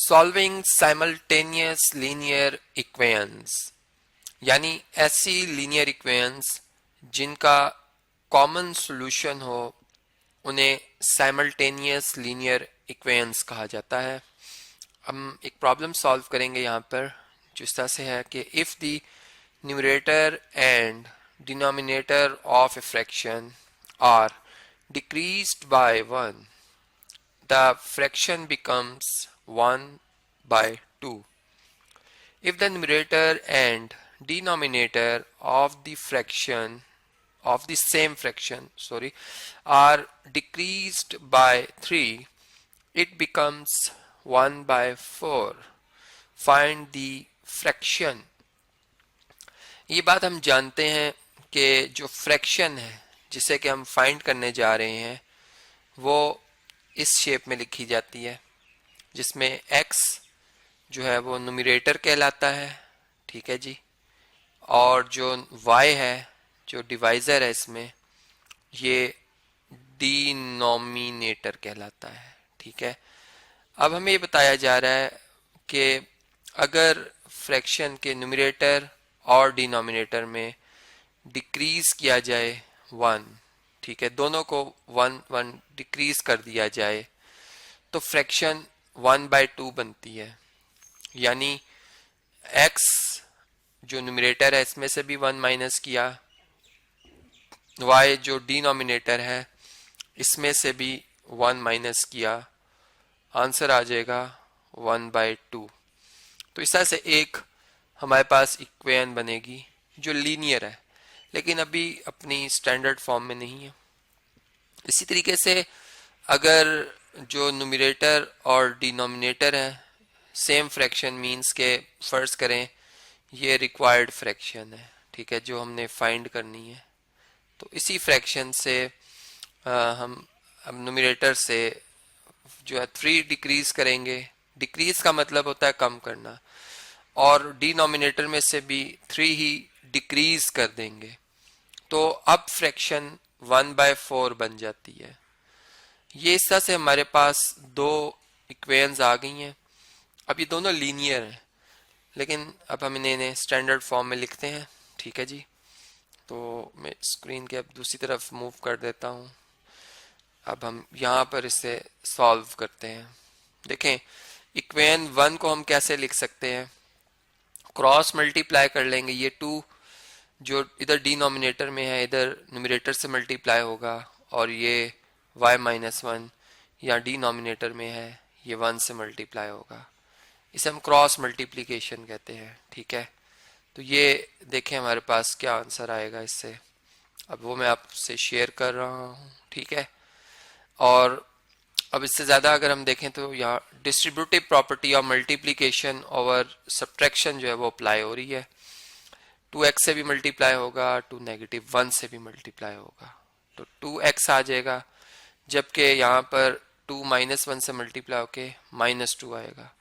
Solving simultaneous linear equations, यानी ऐसी linear equations जिनका कॉमन सॉल्यूशन हो उन्हें साइमल्टेनियस लीनियर इक्वेशंस कहा जाता है। हम एक प्रॉब्लम सॉल्व करेंगे यहाँ पर, जो इस तरह से है कि if the numerator and denominator of a fraction are decreased by 1, the fraction becomes 1 by 2. If the numerator and denominator of the same fraction are decreased by 3, it becomes 1 by 4. Find the fraction. ये बात हम जानते हैं कि जो fraction है जिसे कि हम फाइंड करने जा रहे हैं वो इस शेप में लिखी जाती है, जिसमें x जो है वो न्यूमरेटर कहलाता है, ठीक है जी, और जो y है जो डिवाइज़र है इसमें ये डिनोमिनेटर कहलाता है, ठीक है। अब हमें ये बताया जा रहा है कि अगर फ्रैक्शन के न्यूमरेटर और डिनोमिनेटर में डिक्रीज किया जाए 1, ठीक है, दोनों को 1 1 डिक्रीज कर दिया जाए तो फ्रैक्शन 1/2 बनती है। यानी x जो न्यूमरेटर है इसमें से भी 1 माइनस किया, y जो डिनोमिनेटर है इसमें से भी 1 माइनस किया, आंसर आ जाएगा 1/2। तो इस तरह से एक हमारे पास इक्वेशन बनेगी जो लीनियर है, लेकिन अभी अपनी स्टैंडर्ड फॉर्म में नहीं है। इसी तरीके से अगर जो न्यूमरेटर और डिनोमिनेटर है सेम फ्रैक्शन मींस के फर्ज करें ये रिक्वायर्ड फ्रैक्शन है, ठीक है, जो हमने फाइंड करनी है, तो इसी फ्रैक्शन से हम अब न्यूमरेटर से जो है 3 डिक्रीज करेंगे। डिक्रीज का मतलब होता है कम करना, और डिनोमिनेटर में से भी 3 ही डिक्रीज कर देंगे, तो अब फ्रैक्शन 1/4 बन जाती है। ये इस तरह से हमारे पास दो इक्वेशंस आ गई हैं। अब ये दोनों लीनियर हैं, लेकिन अब हम इन्हें स्टैंडर्ड फॉर्म में लिखते हैं, ठीक है जी। तो मैं स्क्रीन के अब दूसरी तरफ मूव कर देता हूँ। अब हम यहाँ पर इसे सॉल्व करते हैं। देखें इक्वेशन 1 को हम कैसे लिख सकते हैं, क्रॉस मल्टीप्लाई कर लेंगे, ये 2 जो इधर डिनोमिनेटर में है इधर न्यूमरेटर से मल्टीप्लाई होगा, और ये y-1 यहाँ डिनोमिनेटर में है ये 1 से मल्टीप्लाई होगा। इसे हम क्रॉस मल्टीप्लिकेशन कहते हैं, ठीक है। तो ये देखें हमारे पास क्या आंसर आएगा इससे, अब वो मैं आपसे शेयर कर रहा हूँ, ठीक है। और अब इससे ज़्यादा अगर हम देखें तो यहाँ distributive property of multiplication over subtraction जो है वो अप्लाई हो रही है। 2x से भी मल्टीप्लाई होगा, 2 -1 से भी मल्टीप्लाई होगा, तो 2x आ जाएगा, जबकि यहाँ पर 2 -1 से मल्टीप्लाई होके -2 आएगा।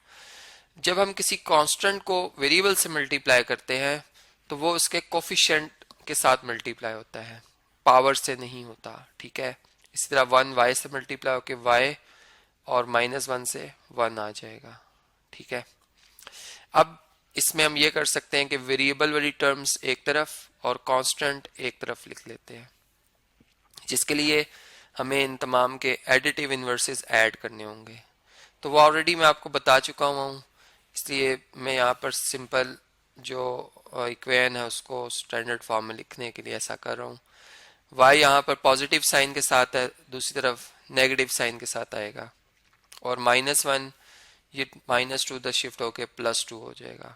जब हम किसी कांस्टेंट को वेरिएबल से मल्टीप्लाई करते हैं तो वो उसके कोफिशिएंट के साथ मल्टीप्लाई होता है, पावर से नहीं होता, ठीक है। इसी तरह 1 y से मल्टीप्लाई होके y और -1 से 1 आ जाएगा, ठीक है। अब इसमें हम ये कर सकते हैं कि वेरिएबल वाली टर्म्स एक तरफ और कांस्टेंट एक तरफ लिख लेते हैं, जिसके लिए हमें इन तमाम के एडिटिव इन्वर्सेस ऐड करने होंगे। तो वो ऑलरेडी मैं आपको बता चुका हूँ, इसलिए मैं यहाँ पर सिंपल जो इक्वेशन है उसको स्टैंडर्ड फॉर्म में लिखने के लिए ऐसा कर रहा हूँ। y यहाँ पर पॉजिटिव साइन के साथ है, दूसरी तरफ नेगेटिव साइन के साथ आएगा, और -1 ये -2 इधर शिफ्ट होके +2 हो जाएगा।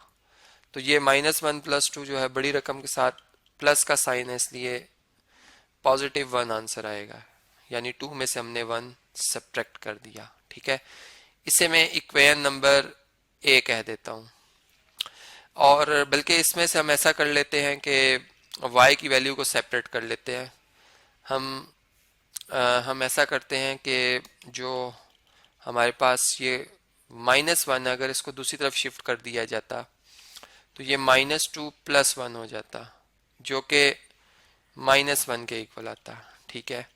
तो ये -1 +2 जो है बड़ी रकम के साथ प्लस का साइन है, इसलिए +1 आंसर आएगा, यानी 2 में से हमने 1 सब्ट्रैक्ट कर दिया, ठीक है। इसे मैं इक्वेशन नंबर A कह देता हूँ, और बल्कि इसमें से हम ऐसा कर लेते हैं कि y की वैल्यू को सेपरेट कर लेते हैं। हम ऐसा करते हैं कि जो हमारे पास ये -1 अगर इसको दूसरी तरफ शिफ्ट कर दिया जाता तो ये -2 +1 हो जाता, जो कि -1 के इक्वल आता, ठीक है।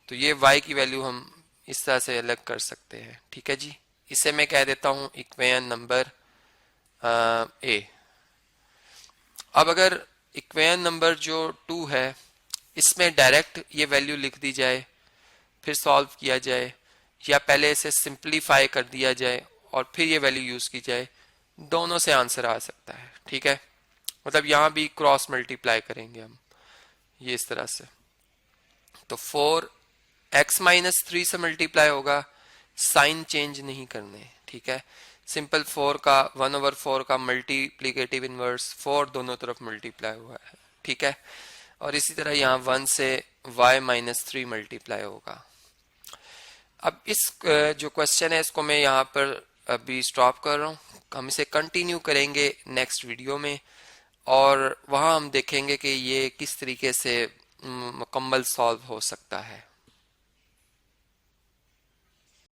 तो ये y की वैल्यू हम इस तरह से अलग कर सकते हैं, ठीक है जी। इसे मैं कह देता हूं इक्वेशन नंबर ए। अब अगर इक्वेशन नंबर जो 2 है इसमें डायरेक्ट ये वैल्यू लिख दी जाए फिर सॉल्व किया जाए, या पहले इसे सिंप्लीफाई कर दिया जाए और फिर ये वैल्यू यूज की जाए, दोनों से आंसर आ सकता है। ठीक है, मतलब यहां भी क्रॉस मल्टीप्लाई करेंगे हम ये इस तरह से, तो 4x-3 से मल्टीप्लाई होगा, साइन चेंज नहीं करने। ठीक है, सिंपल 4 का 1/4 का मल्टीप्लीकेटिव इनवर्स 4 दोनों तरफ मल्टीप्लाई हुआ है। ठीक है, और इसी तरह यहाँ 1 से y-3 मल्टीप्लाई होगा। अब इस जो क्वेश्चन है इसको मैं यहाँ पर अभी स्टॉप कर रहा हूँ, हम इसे कंटिन्यू करेंगे नेक्स्ट वीडियो में, और वहाँ हम देखेंगे कि ये किस तरीके से मुकम्मल सॉल्व हो सकता है।